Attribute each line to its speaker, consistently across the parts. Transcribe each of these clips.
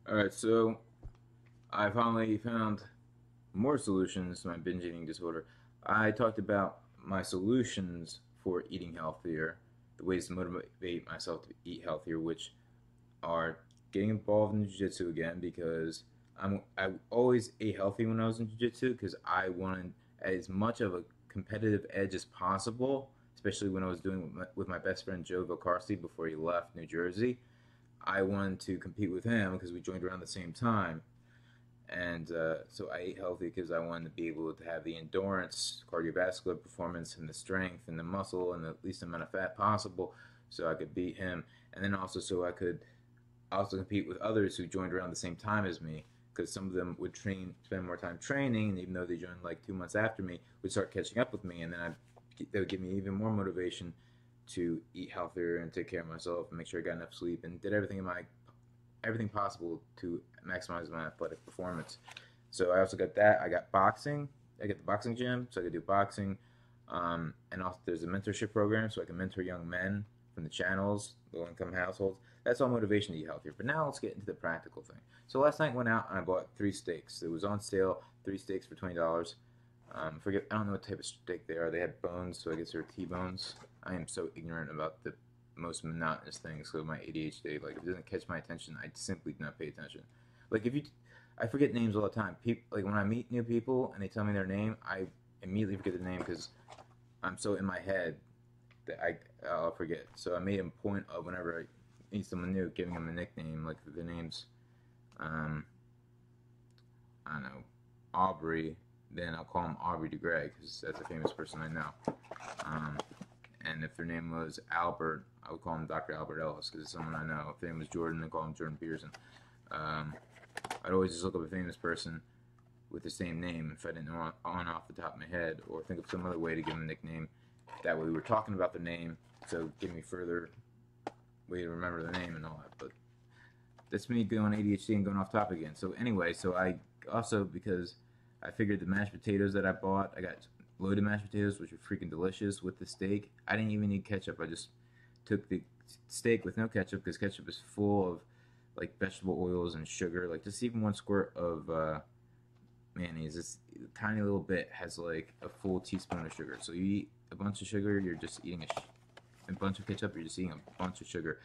Speaker 1: Alright, so I finally found more solutions to my binge eating disorder. I talked about my solutions for eating healthier, the ways to motivate myself to eat healthier, which are getting involved in jiu-jitsu again because I always ate healthy when I was in jiu-jitsu because I wanted as much of a competitive edge as possible, especially when I was doing with my best friend Joe Vocarsi before he left New Jersey. I wanted to compete with him because we joined around the same time. And so I ate healthy because I wanted to be able to have the endurance, cardiovascular performance, and the strength and the muscle and the least amount of fat possible so I could beat him. And then also so I could also compete with others who joined around the same time as me because some of them would spend more time training, and even though they joined like 2 months after me, would start catching up with me, and then they would give me even more motivation to eat healthier and take care of myself and make sure I got enough sleep and did everything possible to maximize my athletic performance. So I also got that. I got boxing. I get the boxing gym, so I could do boxing. And also, there's a mentorship program, so I can mentor young men from the channels, low income households. That's all motivation to eat healthier. But now let's get into the practical thing. So last night I went out and I bought 3 steaks. It was on sale, 3 steaks for $20. I don't know what type of steak they are. They had bones, so I guess they're T-bones. I am so ignorant about the most monotonous things. So my ADHD, like if it doesn't catch my attention, I simply do not pay attention. Like if you, I forget names all the time. People like when I meet new people and they tell me their name, I immediately forget the name because I'm so in my head that I'll forget. So I made a point of whenever I meet someone new, giving them a nickname, like the names, um, I don't know, Aubrey. Then I'll call him Aubrey DeGrey because that's a famous person I know. Um, and if their name was Albert, I would call him Dr. Albert Ellis because it's someone I know. If their name was Jordan, I'd call him Jordan Peterson. Um, I'd always just look up a famous person with the same name if I didn't know on off the top of my head, or think of some other way to give them a nickname. That way we were talking about the name, so give me further way to remember the name and all that. But that's me going ADHD and going off topic again. So anyway, so I also because I figured the mashed potatoes that I bought, I got loaded mashed potatoes, which are freaking delicious with the steak. I didn't even need ketchup. I just took the steak with no ketchup because ketchup is full of like vegetable oils and sugar. Like just even one squirt of mayonnaise, this tiny little bit has like a full teaspoon of sugar. So you eat a bunch of sugar, you're just eating a bunch of ketchup, you're just eating a bunch of sugar.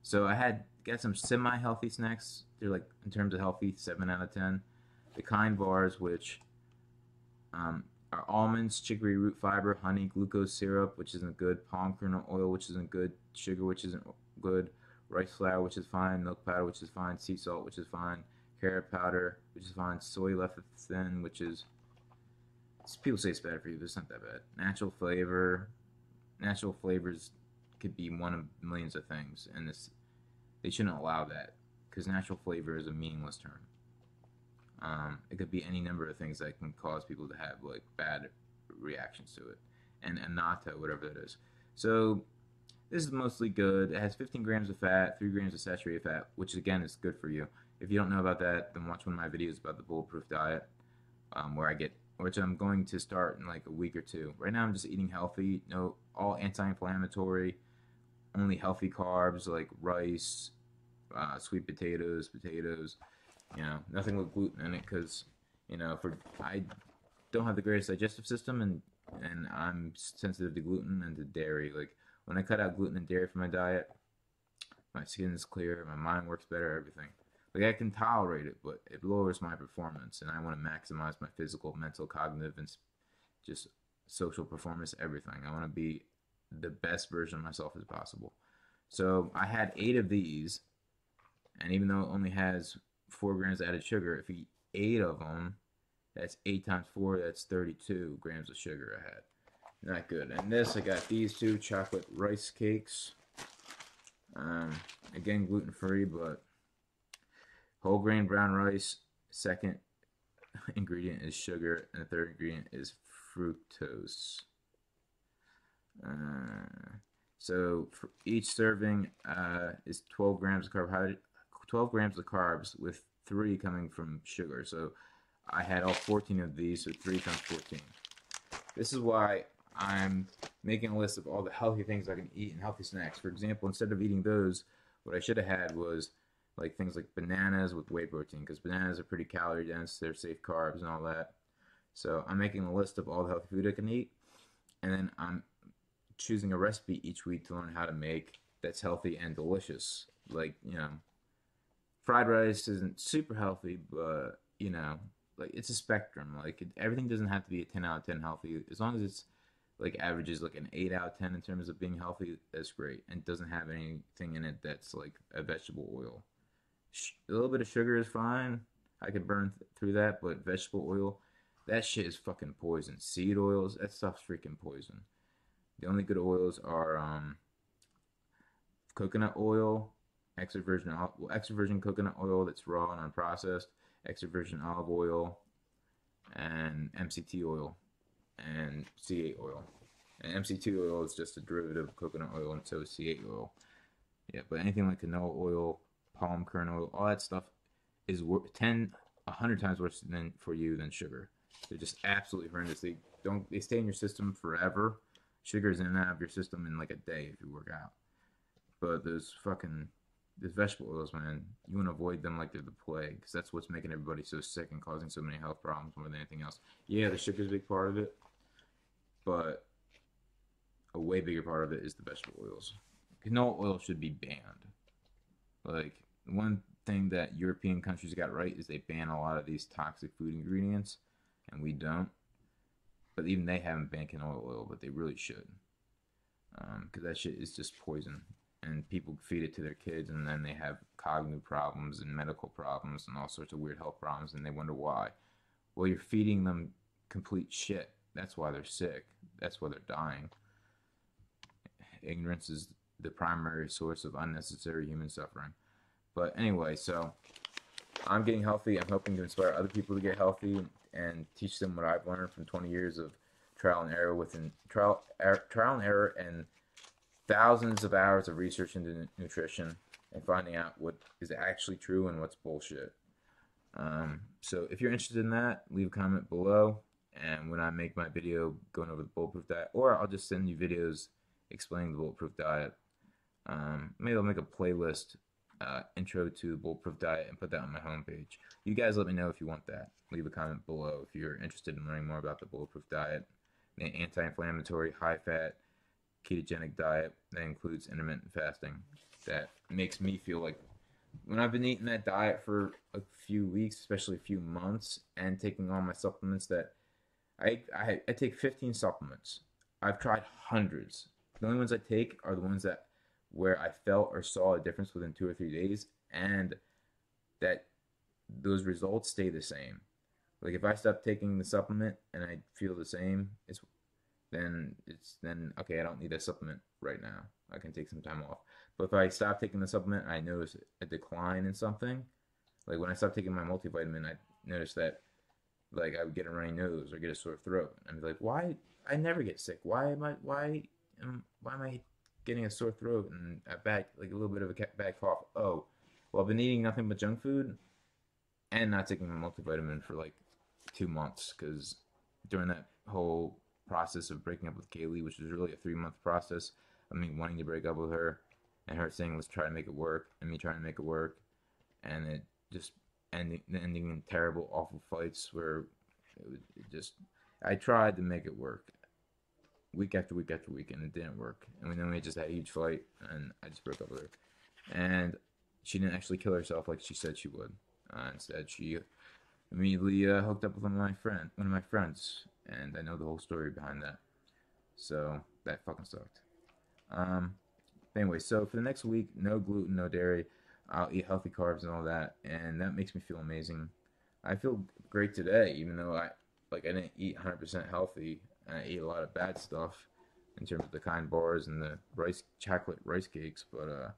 Speaker 1: So I had got some semi-healthy snacks. They're like in terms of healthy, 7 out of 10. The kind bars, which are almonds, chicory root fiber, honey, glucose syrup, which isn't good, palm kernel oil, which isn't good, sugar, which isn't good, rice flour, which is fine, milk powder, which is fine, sea salt, which is fine, carrot powder, which is fine, soy lecithin, which is people say it's bad for you, but it's not that bad. Natural flavors could be one of millions of things, and they shouldn't allow that because natural flavor is a meaningless term. It could be any number of things that can cause people to have like bad reactions to it, and annatto, whatever that is. So this is mostly good. It has 15 grams of fat, 3 grams of saturated fat, which again is good for you. If you don't know about that, then watch one of my videos about the bulletproof diet, which I'm going to start in like a week or two. Right now, I'm just eating healthy, no all anti-inflammatory, only healthy carbs like rice, sweet potatoes, nothing with gluten in it because, for I don't have the greatest digestive system, and I'm sensitive to gluten and to dairy. Like when I cut out gluten and dairy from my diet, my skin is clear, my mind works better, everything. Like I can tolerate it, but it lowers my performance, and I want to maximize my physical, mental, cognitive, and just social performance, everything. I want to be the best version of myself as possible. So I had 8 of these, and even though it only has 4 grams added sugar, if you eat 8 of them, that's 8 times 4, that's 32 grams of sugar I had. Not good. And this, I got these two chocolate rice cakes. Um, Again, gluten free, but whole grain brown rice. Second ingredient is sugar, and the third ingredient is fructose. Uh, so for each serving is 12 grams of carbohydrate, 12 grams of carbs, with 3 coming from sugar. So I had all 14 of these, so 3 times 14. This is why I'm making a list of all the healthy things I can eat and healthy snacks. For example, instead of eating those, what I should have had was like things like bananas with whey protein, because bananas are pretty calorie dense, they're safe carbs and all that. So I'm making a list of all the healthy food I can eat, and then I'm choosing a recipe each week to learn how to make that's healthy and delicious. Like, fried rice isn't super healthy, but like it's a spectrum. Like everything doesn't have to be a 10 out of 10 healthy. As long as it's like averages like an 8 out of 10 in terms of being healthy, that's great. And doesn't have anything in it that's like a vegetable oil. A little bit of sugar is fine. I could burn through that, but vegetable oil, that shit is fucking poison. Seed oils, that stuff's freaking poison. The only good oils are coconut oil, extra virgin coconut oil that's raw and unprocessed, extra virgin olive oil, and MCT oil, and C8 oil. And MCT oil is just a derivative of coconut oil, and so is C8 oil. Yeah, but anything like canola oil, palm kernel oil, all that stuff is 100 times worse than for you than sugar. They're just absolutely horrendous. They stay in your system forever. Sugar is in and out of your system in like a day if you work out. But those vegetable oils, man, you want to avoid them like they're the plague, because that's what's making everybody so sick and causing so many health problems more than anything else. Yeah, the sugar is a big part of it, but a way bigger part of it is the vegetable oils. Canola oil should be banned. Like, one thing that European countries got right is they ban a lot of these toxic food ingredients, and we don't. But even they haven't banned canola oil, but they really should, because that shit is just poison. And people feed it to their kids, and then they have cognitive problems and medical problems and all sorts of weird health problems, and they wonder why. Well, you're feeding them complete shit. That's why they're sick. That's why they're dying. Ignorance is the primary source of unnecessary human suffering. But anyway, so I'm getting healthy. I'm hoping to inspire other people to get healthy and teach them what I've learned from 20 years of trial and error trial and error and thousands of hours of research into nutrition and finding out what is actually true and what's bullshit. So if you're interested in that, leave a comment below. And when I make my video going over the bulletproof diet, or I'll just send you videos explaining the bulletproof diet. Maybe I'll make a playlist intro to the bulletproof diet and put that on my homepage. You guys let me know if you want that. Leave a comment below if you're interested in learning more about the bulletproof diet, the anti-inflammatory, high-fat, ketogenic diet that includes intermittent fasting. That makes me feel like when I've been eating that diet for a few weeks, especially a few months, and taking all my supplements that I take 15 supplements. I've tried hundreds. The only ones I take are the ones that where I felt or saw a difference within 2 or 3 days, and that those results stay the same. Like if I stop taking the supplement and I feel the same, then okay, I don't need a supplement right now. I can take some time off. But if I stop taking the supplement and I notice a decline in something, like when I stopped taking my multivitamin, I noticed that like I would get a runny nose or get a sore throat. I'm like, why? I never get sick. Why am I getting a sore throat and a bad like a little bit of a bad cough? Oh, well, I've been eating nothing but junk food and not taking my multivitamin for like 2 months, because during that whole process of breaking up with Kaylee, which was really a 3 month process of me wanting to break up with her and her saying let's try to make it work and me trying to make it work, and it just ending in terrible, awful fights where it just I tried to make it work week after week after week, and it didn't work. And then we just had a huge fight, and I just broke up with her. And she didn't actually kill herself like she said she would. Instead, she immediately hooked up with one of my friends, and I know the whole story behind that. So that fucking sucked. Anyway, so for the next week, no gluten, no dairy. I'll eat healthy carbs and all that, and that makes me feel amazing. I feel great today, even though I didn't eat 100% healthy, and I ate a lot of bad stuff in terms of the kind bars and the chocolate rice cakes. But I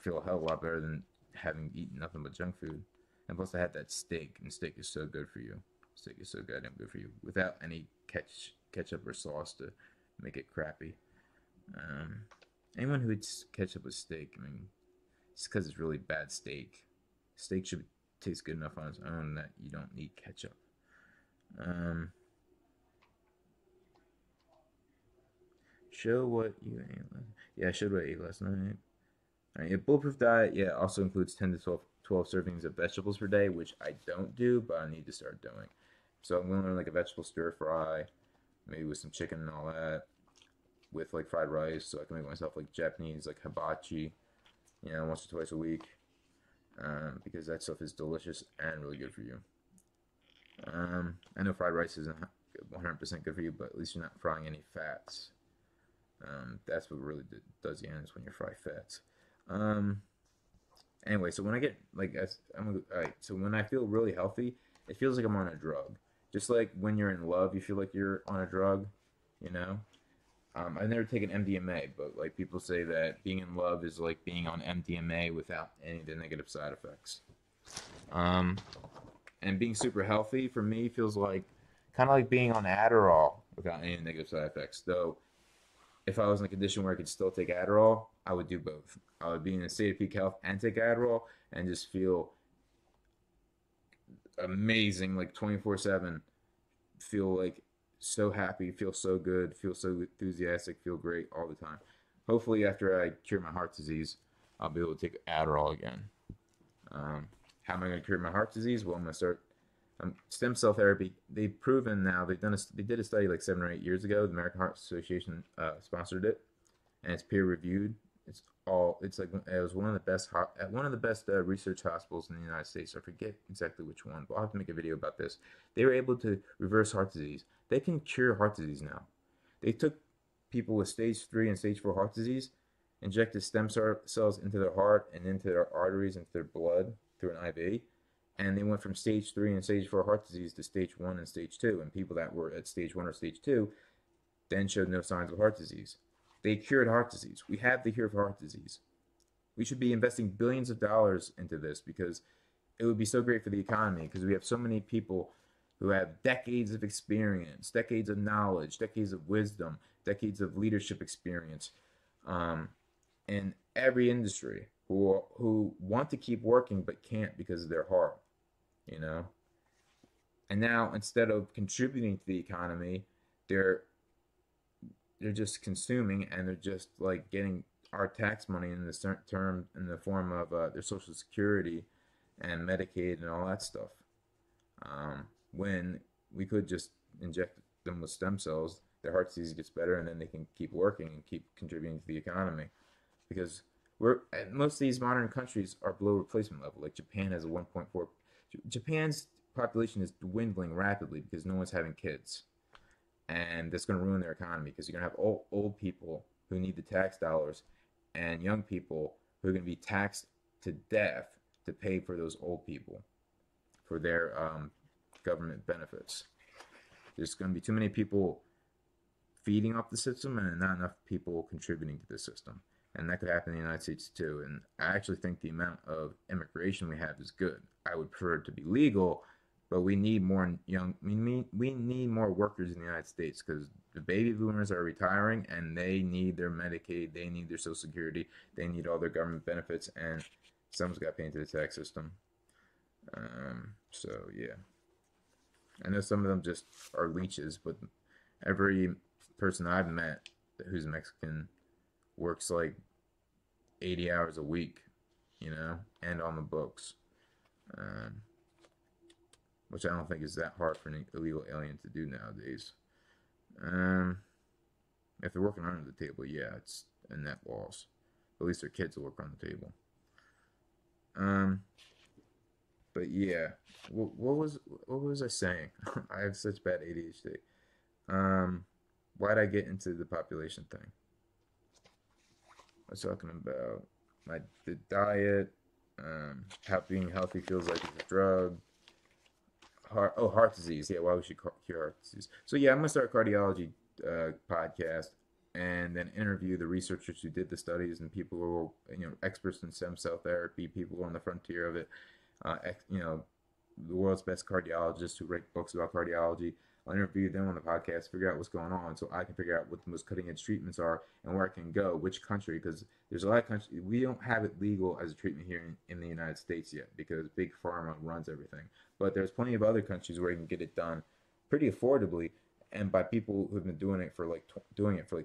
Speaker 1: feel a hell of a lot better than having eaten nothing but junk food. And plus, I had that steak, and steak is so good for you. Steak is so goddamn good for you without any ketchup or sauce to make it crappy. Anyone who eats ketchup with steak, I mean, it's because it's really bad steak. Steak should taste good enough on its own that you don't need ketchup. Show what you ate last. Yeah, I showed what I ate last night. A bulletproof diet, yeah, also includes 10 to 12 servings of vegetables per day, which I don't do, but I need to start doing. So I'm gonna learn like a vegetable stir fry, maybe with some chicken and all that, with like fried rice, so I can make myself like Japanese like hibachi, once or twice a week, because that stuff is delicious and really good for you. I know fried rice isn't 100% good for you, but at least you're not frying any fats. That's what really does you in is when you fry fats. Um, Anyway, so when I get like, all right. So when I feel really healthy, it feels like I'm on a drug. Just like when you're in love, you feel like you're on a drug. You know. I've never taken MDMA, but like people say that being in love is like being on MDMA without any of the negative side effects. Um, and being super healthy for me feels like kind of like being on Adderall without any negative side effects. Though if I was in a condition where I could still take Adderall, I would do both. I would be in a state of peak health and take Adderall and just feel amazing, like 24/7. Feel like so happy, feel so good, feel so enthusiastic, feel great all the time. Hopefully, after I cure my heart disease, I'll be able to take Adderall again. How am I going to cure my heart disease? Well, I'm going to start stem cell therapy. They've proven now. They did a study like 7 or 8 years ago. The American Heart Association sponsored it, and it's peer reviewed. It's like it was one of the best at one of the best research hospitals in the United States. I forget exactly which one, but I'll have to make a video about this. They were able to reverse heart disease. They can cure heart disease now. They took people with stage 3 and stage 4 heart disease, injected stem cells into their heart and into their arteries, into their blood through an IV, and they went from stage 3 and stage 4 heart disease to stage 1 and stage 2. And people that were at stage 1 or stage 2 then showed no signs of heart disease. They cured heart disease. We have the cure for heart disease. We should be investing billions of dollars into this because it would be so great for the economy because we have so many people who have decades of experience, decades of knowledge, decades of wisdom, decades of leadership experience in every industry who want to keep working but can't because of their heart, you know? And now instead of contributing to the economy, they're they're just consuming and they're just like getting our tax money in the term in the form of their social security and Medicaid and all that stuff. When we could just inject them with stem cells, their heart disease gets better and then they can keep working and keep contributing to the economy because most of these modern countries are below replacement level. Like Japan has a 1.4. Japan's population is dwindling rapidly because no one's having kids, and that's going to ruin their economy because you're going to have old people who need the tax dollars and young people who are going to be taxed to death to pay for those old people for their government benefits. There's going to be too many people feeding off the system and not enough people contributing to the system. And that could happen in the United States too. And I actually think the amount of immigration we have is good. I would prefer it to be legal, but we need more we need more workers in the United States because the baby boomers are retiring and they need their Medicaid, they need their Social Security, they need all their government benefits, and someone's got to pay into the tax system. So yeah, I know some of them just are leeches, but every person I've met who's Mexican works like 80 hours a week, and on the books, um, which I don't think is that hard for an illegal alien to do nowadays. Um, if they're working under the table, yeah, it's a net loss. At least their kids will work on the table. Um, but yeah, what was I saying? I have such bad ADHD. Um, why'd I get into the population thing? I was talking about the diet, how being healthy feels like it's a drug. Heart disease. Yeah, why we should cure heart disease. So yeah, I'm gonna start a cardiology podcast and then interview the researchers who did the studies and people who are experts in stem cell therapy, people on the frontier of it. Uh, the world's best cardiologists who write books about cardiology. I'll interview them on the podcast, figure out what's going on, so I can figure out what the most cutting edge treatments are and where I can go, which country, because there's a lot of countries we don't have it legal as a treatment here in the United States yet because big pharma runs everything. But there's plenty of other countries where you can get it done pretty affordably and by people who've been doing it for like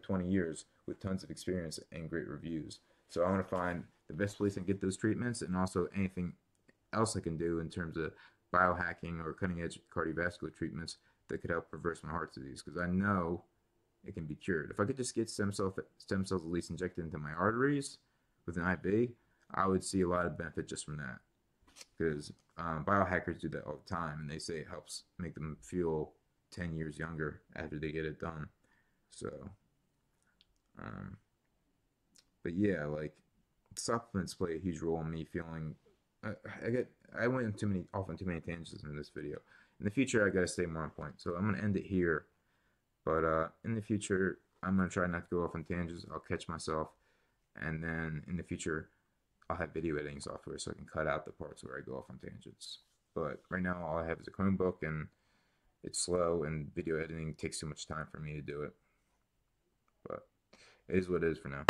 Speaker 1: 20 years with tons of experience and great reviews. So I want to find the best place I can get those treatments, and also anything else I can do in terms of biohacking or cutting edge cardiovascular treatments that could help reverse my heart disease, because I know it can be cured. If I could just get stem cells at least injected into my arteries with an IV, I would see a lot of benefit just from that. Because biohackers do that all the time, and they say it helps make them feel 10 years younger after they get it done. So, um, but yeah, like supplements play a huge role in me feeling. I, I went into often too many tangents in this video. In the future, I gotta stay more on point. So I'm gonna end it here. But in the future, I'm gonna try not to go off on tangents. I'll catch myself, and then in the future, I'll have video editing software so I can cut out the parts where I go off on tangents. But right now, all I have is a Chromebook, and it's slow, and video editing takes too much time for me to do it. But it is what it is for now.